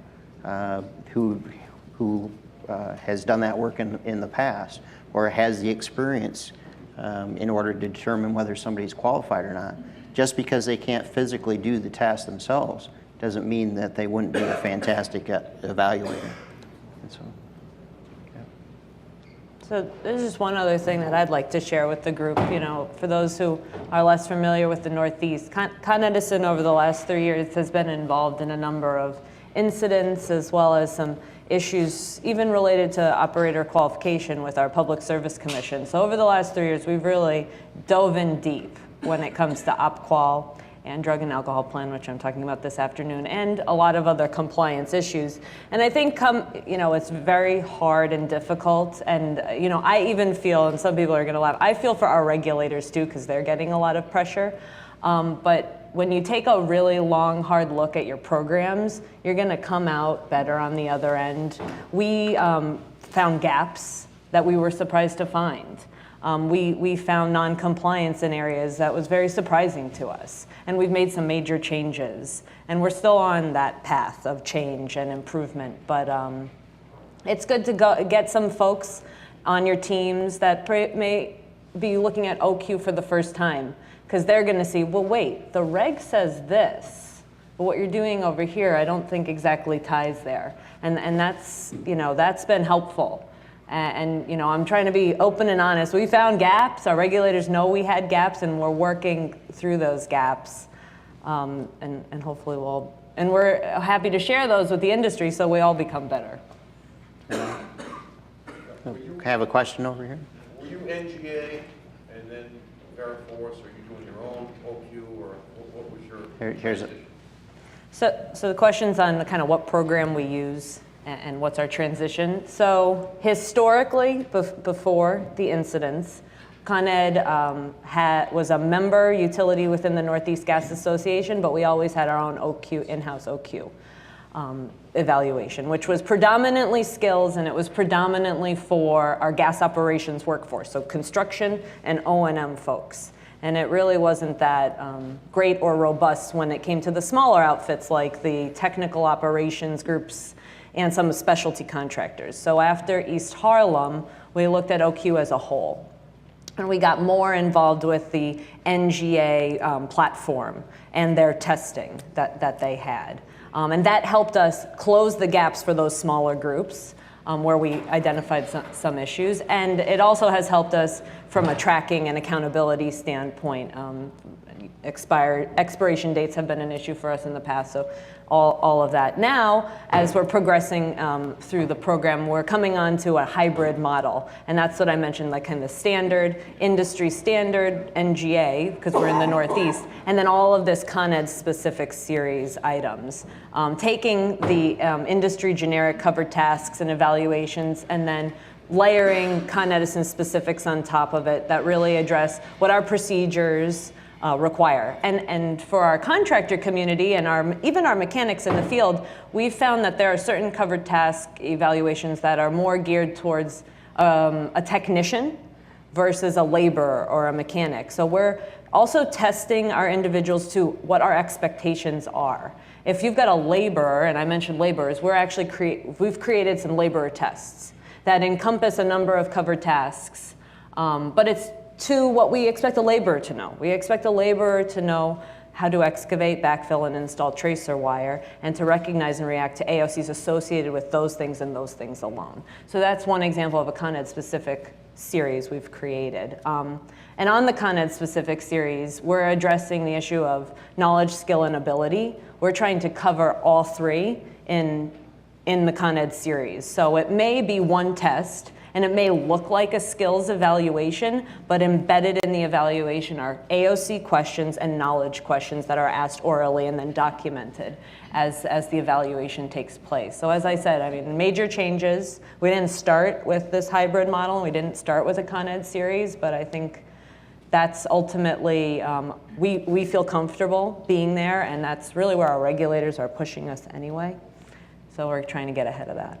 who has done that work in the past, or has the experience in order to determine whether somebody's qualified or not. Just because they can't physically do the task themselves doesn't mean that they wouldn't be a fantastic evaluator. And so, yeah. So there's just one other thing that I'd like to share with the group. For those who are less familiar with the Northeast, Con Edison over the last 3 years has been involved in a number of incidents, as well as some issues even related to operator qualification with our Public Service Commission. So over the last 3 years, we've really dove in deep when it comes to OpQual and drug and alcohol plan, which I'm talking about this afternoon, and a lot of other compliance issues. And I think it's very hard and difficult. And I even feel, and some people are going to laugh, I feel for our regulators too, because they're getting a lot of pressure. But when you take a really long, hard look at your programs, you're going to come out better on the other end. We found gaps that we were surprised to find. We found non-compliance in areas that was very surprising to us. And we've made some major changes. And we're still on that path of change and improvement. But it's good to get some folks on your teams that may be looking at OQ for the first time. Because they're going to see, well, wait, the reg says this, but what you're doing over here, I don't think exactly ties there. And that's, that's been helpful. And I'm trying to be open and honest. We found gaps. Our regulators know we had gaps, and we're working through those gaps. And hopefully we're happy to share those with the industry so we all become better. I have a question over here. Were you NGA and then Veriforce, or are you doing your own OQ, or what was your Here's a, So the question's on kind of what program we use and what's our transition. So historically, before the incidents, Con Ed was a member utility within the Northeast Gas Association, but we always had our own OQ, in-house OQ evaluation, which was predominantly skills, and it was predominantly for our gas operations workforce, so construction and O&M folks. And it really wasn't that great or robust when it came to the smaller outfits like the technical operations groups and some specialty contractors. So after East Harlem, we looked at OQ as a whole. And we got more involved with the NGA platform and their testing that they had. And that helped us close the gaps for those smaller groups where we identified some issues. And it also has helped us from a tracking and accountability standpoint. Expiration dates have been an issue for us in the past, so all of that. Now, as we're progressing through the program, we're coming on to a hybrid model. And that's what I mentioned, like kind of standard, industry standard, NGA, because we're in the Northeast, and then all of this Con Ed specific series items. Taking the industry generic covered tasks and evaluations, and then layering Con Edison specifics on top of it that really address what our procedures require. And for our contractor community and even our mechanics in the field, we've found that there are certain covered task evaluations that are more geared towards a technician versus a laborer or a mechanic. So we're also testing our individuals to what our expectations are. If you've got a laborer, and I mentioned laborers, we've created some laborer tests that encompass a number of covered tasks, but it's to what we expect a laborer to know. We expect a laborer to know how to excavate, backfill, and install tracer wire, and to recognize and react to AOCs associated with those things and those things alone. So that's one example of a Con Ed specific series we've created. And on the Con Ed specific series, we're addressing the issue of knowledge, skill, and ability. We're trying to cover all three in the Con Ed series. So it may be one test, and it may look like a skills evaluation, but embedded in the evaluation are AOC questions and knowledge questions that are asked orally and then documented as the evaluation takes place. So as I said, I mean, major changes. We didn't start with this hybrid model. We didn't start with a Con Ed series, but I think that's ultimately, we feel comfortable being there, and that's really where our regulators are pushing us anyway. So we're trying to get ahead of that.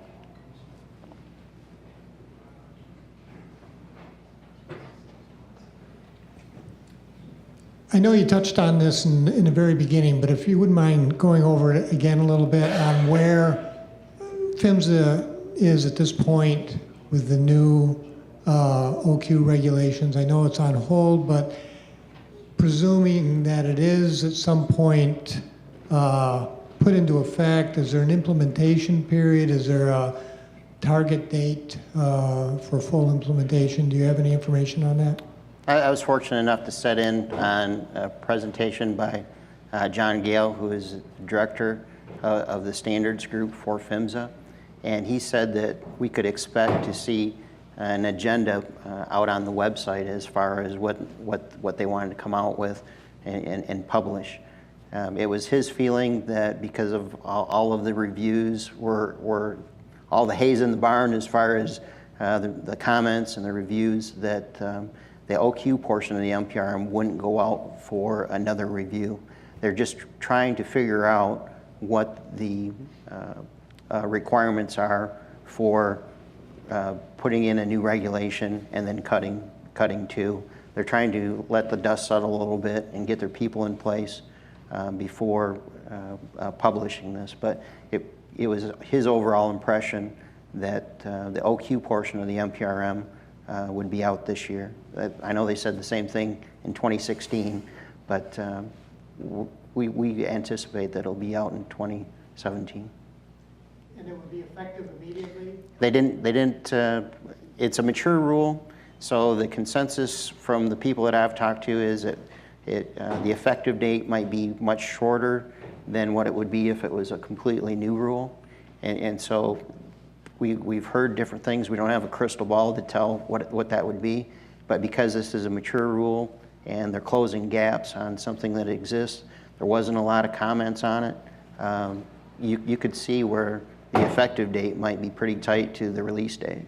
I know you touched on this in the very beginning, but if you wouldn't mind going over it again a little bit on where PHMSA is at this point with the new OQ regulations. I know it's on hold, but presuming that it is at some point put into effect, is there an implementation period? Is there a target date for full implementation? Do you have any information on that? I was fortunate enough to sit in on a presentation by John Gale, who is the director of the standards group for PHMSA, and he said that we could expect to see an agenda out on the website as far as what they wanted to come out with and publish. It was his feeling that because of all of the reviews were all the haze in the barn as far as the comments and the reviews, that the OQ portion of the NPRM wouldn't go out for another review. They're just trying to figure out what the requirements are for putting in a new regulation and then cutting to. They're trying to let the dust settle a little bit and get their people in place before publishing this. But it was his overall impression that the OQ portion of the NPRM would be out this year. I know they said the same thing in 2016, but we anticipate that it'll be out in 2017. And it will be effective immediately? They didn't, it's a mature rule, so the consensus from the people that I've talked to is that the effective date might be much shorter than what it would be if it was a completely new rule. And so we've heard different things. We don't have a crystal ball to tell what that would be, but because this is a mature rule and they're closing gaps on something that exists, there wasn't a lot of comments on it. You could see where the effective date might be pretty tight to the release date.